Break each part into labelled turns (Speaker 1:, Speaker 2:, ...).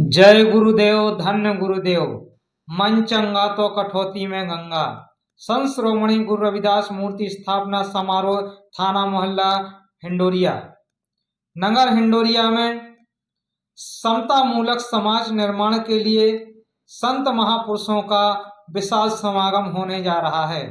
Speaker 1: जय गुरुदेव धन्य गुरुदेव। मन चंगा तो कठौती में गंगा। संत शिरोमणि गुरु रविदास मूर्ति स्थापना समारोह थाना मोहल्ला हिंडोरिया नगर हिंडोरिया में समता मूलक समाज निर्माण के लिए संत महापुरुषों का विशाल समागम होने जा रहा है।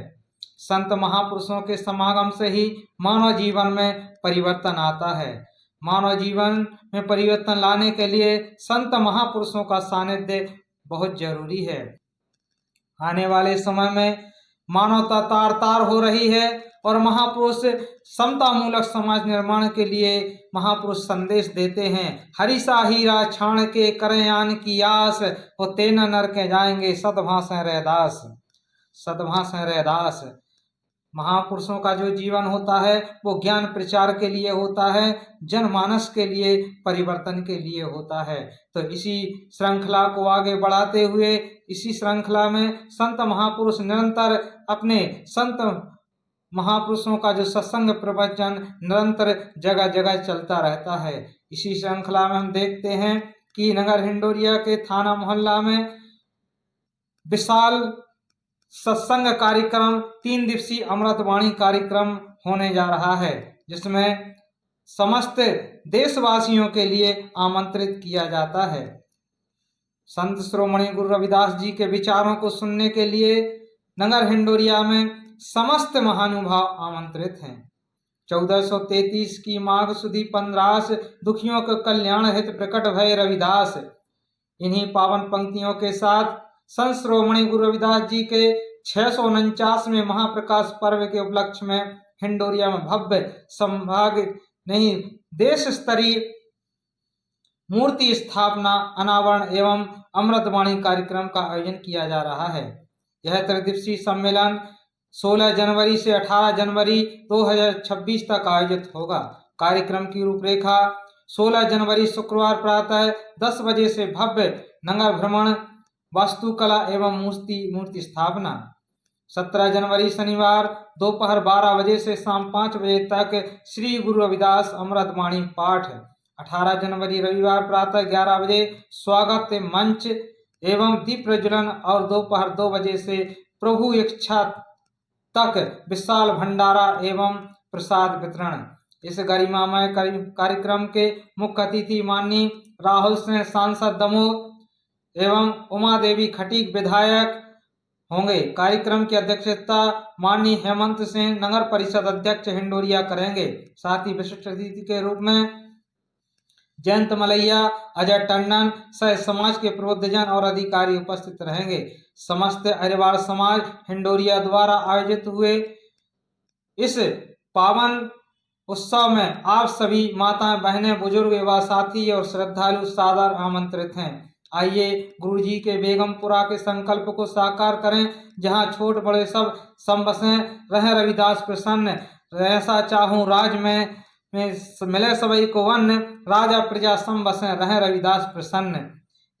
Speaker 1: संत महापुरुषों के समागम से ही मानव जीवन में परिवर्तन आता है। मानव जीवन में परिवर्तन लाने के लिए संत महापुरुषों का सानिध्य बहुत जरूरी है। आने वाले समय में मानवता तार तार हो रही है और महापुरुष समता मूलक समाज निर्माण के लिए महापुरुष संदेश देते हैं। हरिसा हीरा छाण के करें आन की आस और तेना नर के जाएंगे सदभाषा रैदास। सदभाषा रैदास महापुरुषों का जो जीवन होता है वो ज्ञान प्रचार के लिए होता है, जनमानस के लिए, परिवर्तन के लिए होता है। तो इसी श्रृंखला को आगे बढ़ाते हुए इसी श्रृंखला में संत महापुरुष निरंतर अपने संत महापुरुषों का जो सत्संग प्रवचन निरंतर जगह जगह चलता रहता है। इसी श्रृंखला में हम देखते हैं कि नगर हिंडोरिया के थाना मोहल्ला में विशाल सत्संग कार्यक्रम 3 दिवसीय अमृतवाणी कार्यक्रम होने जा रहा है, जिसमें समस्त देशवासियों के लिए आमंत्रित किया जाता है। संत शिरोमणि गुरु रविदास जी के विचारों को सुनने के लिए नगर हिंडोरिया में समस्त महानुभाव आमंत्रित हैं। 1433 की माघ सुदी 15 दुखियों के कल्याण हित प्रकट भय रविदास। इन्हीं पावन पंक्तियों के साथ संत शिरोमणि गुरु रविदास जी के 649वें महाप्रकाश पर्व के उपलक्ष्य में हिंडोरिया में भव्य संभाग नहीं देश स्तरीय मूर्ति स्थापना, अनावरण एवं अमृतवाणी कार्यक्रम का आयोजन किया जा रहा है। यह त्रिदिवसीय सम्मेलन 16 जनवरी से 18 जनवरी 2026 तक आयोजित होगा। कार्यक्रम की रूपरेखा 16 जनवरी शुक्रवार प्रातः 10 बजे से भव्य नगर भ्रमण, वास्तुकला एवं मूर्ति स्थापना। 17 जनवरी शनिवार दोपहर 12 बजे से शाम 5 बजे तक श्री गुरु रविदास अमृतवाणी पाठ। 18 जनवरी रविवार प्रातः 11 बजे स्वागत मंच एवं दीप प्रज्वलन और दोपहर 2 बजे से प्रभु इच्छा तक विशाल भंडारा एवं प्रसाद वितरण। इस गरिमामय कार्यक्रम के मुख्य अतिथि माननीय राहुल सिंह सांसद दमोह एवं उमा देवी खटीक विधायक होंगे। कार्यक्रम की अध्यक्षता माननीय हेमंत सिंह नगर परिषद अध्यक्ष हिंडोरिया करेंगे। साथ ही विशिष्ट अतिथि के रूप में जयंत मलैया, अजय टंडन सहित समाज के प्रबुद्धजन और अधिकारी उपस्थित रहेंगे। समस्त अरिवार समाज हिंडोरिया द्वारा आयोजित हुए इस पावन उत्सव में आप सभी माताएं, बहनें, बुजुर्ग एवं साथी और श्रद्धालु सादर आमंत्रित हैं। आइए गुरु जी के बेगमपुरा के संकल्प को साकार करें, जहां छोट बड़े सब बसें, रहे रविदास प्रसन्न। ऐसा चाहूं राज में मिले सबई को वन, राजा प्रजा सम बसें, रहे रविदास प्रसन्न।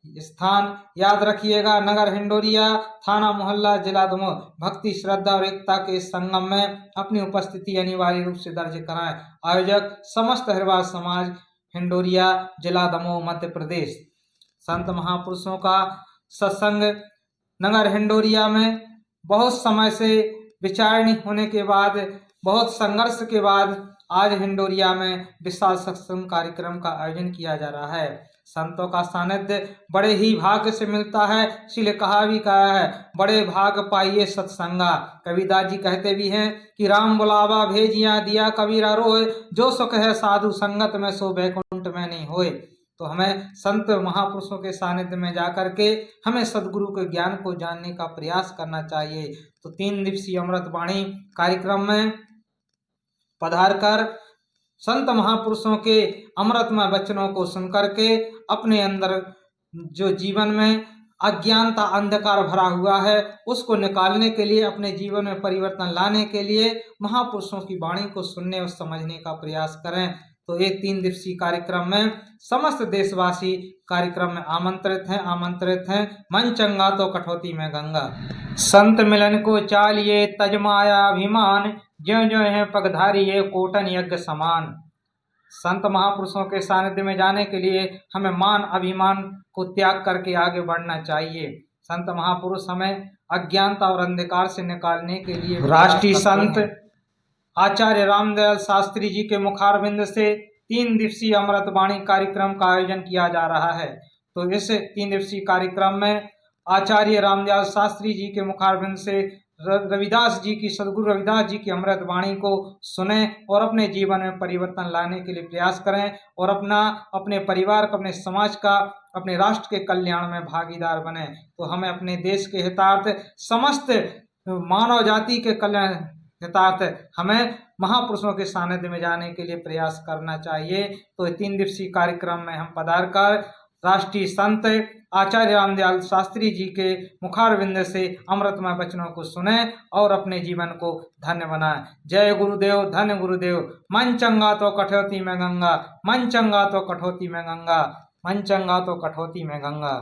Speaker 1: स्थान याद रखिएगा, नगर हिंडोरिया, थाना मोहल्ला, जिला दमोह। भक्ति, श्रद्धा और एकता के संगम में अपनी उपस्थिति अनिवार्य रूप से दर्ज कराएं। आयोजक समस्त हरिवार समाज हिंडोरिया, जिला दमोह, मध्य प्रदेश। संत महापुरुषों का सत्संग नगर हिंडोरिया में बहुत समय से विचार नहीं होने के बाद, बहुत संघर्ष के बाद आज हिंडोरिया में विशाल सत्संग कार्यक्रम का आयोजन किया जा रहा है। संतों का सानिध्य बड़े ही भाग्य से मिलता है, इसलिए कहा भी गया है, बड़े भाग पाइए सत्संगा। कबीरदास जी कहते भी हैं कि राम बुलावा भेजिया दिया कबीरा रोए, जो सुख है साधु संगत में सो बैकुंठ में नहीं होए। तो हमें संत महापुरुषों के सानिध्य में जाकर के हमें सदगुरु के ज्ञान को जानने का प्रयास करना चाहिए। तो 3 दिवसीय अमृतवाणी कार्यक्रम में पधार कर संत महापुरुषों के अमृतमय वचनों को सुनकर के अपने अंदर जो जीवन में अज्ञानता, अंधकार भरा हुआ है, उसको निकालने के लिए, अपने जीवन में परिवर्तन लाने के लिए महापुरुषों की वाणी को सुनने और समझने का प्रयास करें। तो ये 3 दिवसीय कार्यक्रम में समस्त देशवासी कार्यक्रम में आमंत्रित हैं। मन चंगा तो कठौती में गंगा। संत मिलन को चालिए तजमाया अभिमान, ज्यों ज्यों है पगधारी ये कोटन यज्ञ समान। संत महापुरुषों के सानिध्य में जाने के लिए हमें मान अभिमान को त्याग करके आगे बढ़ना चाहिए। संत महापुरुष हमें अज्ञानता और अंधकार से निकालने के लिए राष्ट्रीय संत आचार्य रामदयाल शास्त्री जी के मुखारबिंद से 3 दिवसीय अमृतवाणी कार्यक्रम का आयोजन किया जा रहा है। तो इस 3 दिवसीय कार्यक्रम में आचार्य रामदयाल शास्त्री जी के मुखारबिंद से रविदास जी की, सदगुरु रविदास जी की अमृत वाणी को सुने और अपने जीवन में परिवर्तन लाने के लिए प्रयास करें और अपने परिवार का, अपने समाज का, अपने राष्ट्र के कल्याण में भागीदार बने। तो हमें अपने देश के हितार्थ, समस्त मानव जाति के कल्याण हितार्थ हमें महापुरुषों के सानिध्य में जाने के लिए प्रयास करना चाहिए। तो 3 दिवसीय कार्यक्रम में हम पधार कर राष्ट्रीय संत आचार्य रामदयाल शास्त्री जी के मुखारविंद से अमृतमय वचनों को सुने और अपने जीवन को धन्य बनाएं। जय गुरुदेव, धन्य गुरुदेव। मन चंगा तो कठौती में गंगा, मन चंगा तो कठौती में गंगा, मन चंगा तो कठौती में गंगा।